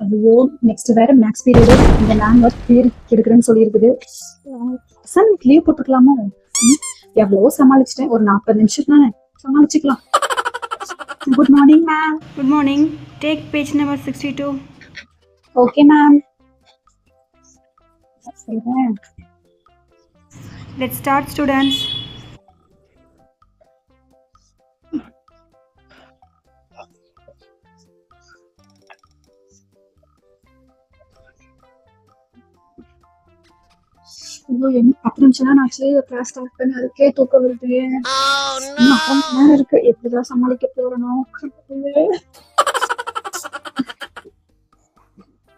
ஐயோ, நெக்ஸ்ட் வேற maths period. இந்த லேண்ட் பேர் எடுக்கிறேன்னு சொல்லியிருக்குது. சன் லீவ் போட்டுக்கலாமோ? எவ்வளவோ சமாளிச்சிட்டேன். ஒரு 40 நிமிஷம் தானே சமாளிச்சுக்கலாம். Good morning ma'am. Good morning. Take page number 62. Okay ma'am. சொல்றேன். Let's start, students. ஐயோ, என்ன 10 நிமிஷம் தான் ஆச்சு கிளாஸ் ஸ்டார்ட் பண்ணி. அதுக்கே தூக்கம் வருது. இன்னும் 1/2 மணி நேரம் இருக்கு. எப்படிதான் சமாளிக்க போறனோ.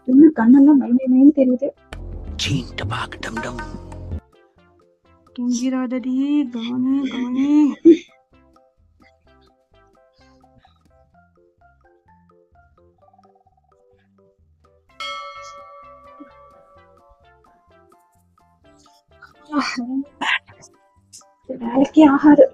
இன்னும் கண்ணெல்லாம் மைன்னு தெரியுது. தூங்கிறாதடி காணி காணி. வேலைக்கே ஆகாது.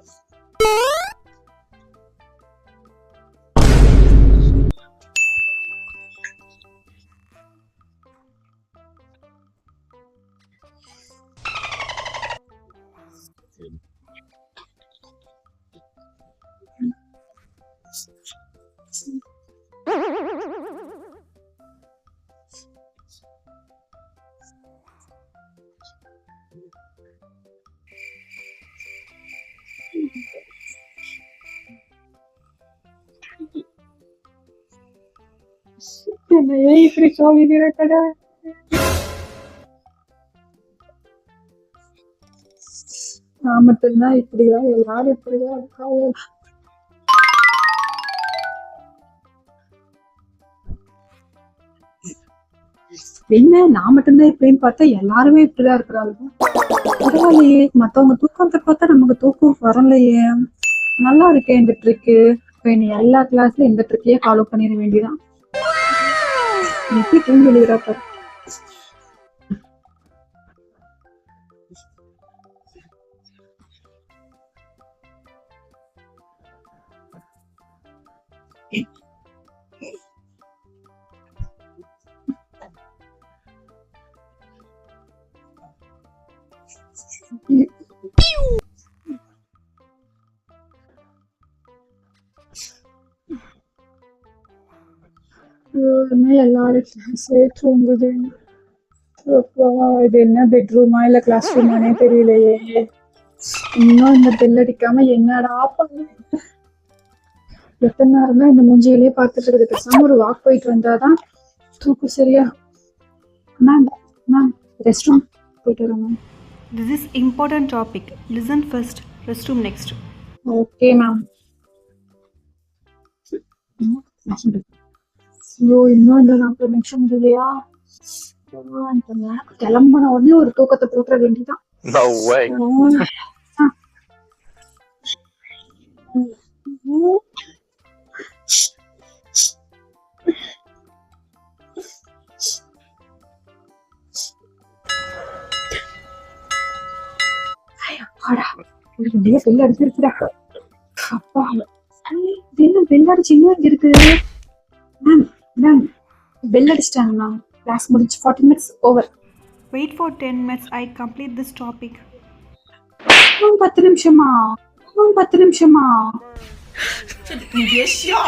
என்னையே இப்படி சோதிக்கிற கடை. நான் மட்டும்தான் இப்படியா? எல்லாரும் இப்படியா இருக்காவோ? என்ன நான் மட்டும்தான் இப்படின்னு பார்த்தா எல்லாருமே இப்படிதான் இருக்கிறாங்க. பரவாயில்லையே, மத்தவங்க தூக்கத்தை பார்த்தா நமக்கு தூக்கம் வரலையே. நல்லா இருக்கேன் இந்த ட்ரிக்கு. இப்ப நீ எல்லா கிளாஸ்லயும் இந்த ட்ரிக்கையே ஃபாலோ பண்ணிட வேண்டியதான். எப்படி தூங்கி எழுதுறா பாரு. எல்லாரும் கிளாஸே தூங்குது. இது என்ன பெட்ரூமா இல்ல கிளாஸ் ரூமானே தெரியலையே. இன்னும் இந்த பெல் அடிக்காம என்னடா பண்ணு. எத்தனை நேரம் தான் இந்த மூஞ்சியிலே பார்த்துட்டு இருக்குது. பேசாம ஒரு வாக் போயிட்டு வந்தாதான் தூக்கம் சரியா. மேம் மேம் ரெஸ்ட் ரூம் போயிட்டு வரேன் ma'am. This is important topic. Listen first. Restroom next. Okay ma'am. ஐயோ, இன்னும் இந்த 40 நிமிஷம் இல்லையா? கிளம்பின உடனே ஒரு தூக்கத்தை போட்டுற வேண்டியதான். No way. பெல் அடிச்சிருக்குடா. அப்பா, என்ன பெல் அடிச்சு இன்னும் இருக்கு? மேம் மேம் பெல் அடிச்சிட்டாங்க மேம். கிளாஸ் முடிஞ்சு 40 minutes over. Wait for 10 minutes. I complete this topic. 10 நிமிஷமா? 10 நிமிஷமா?你别笑。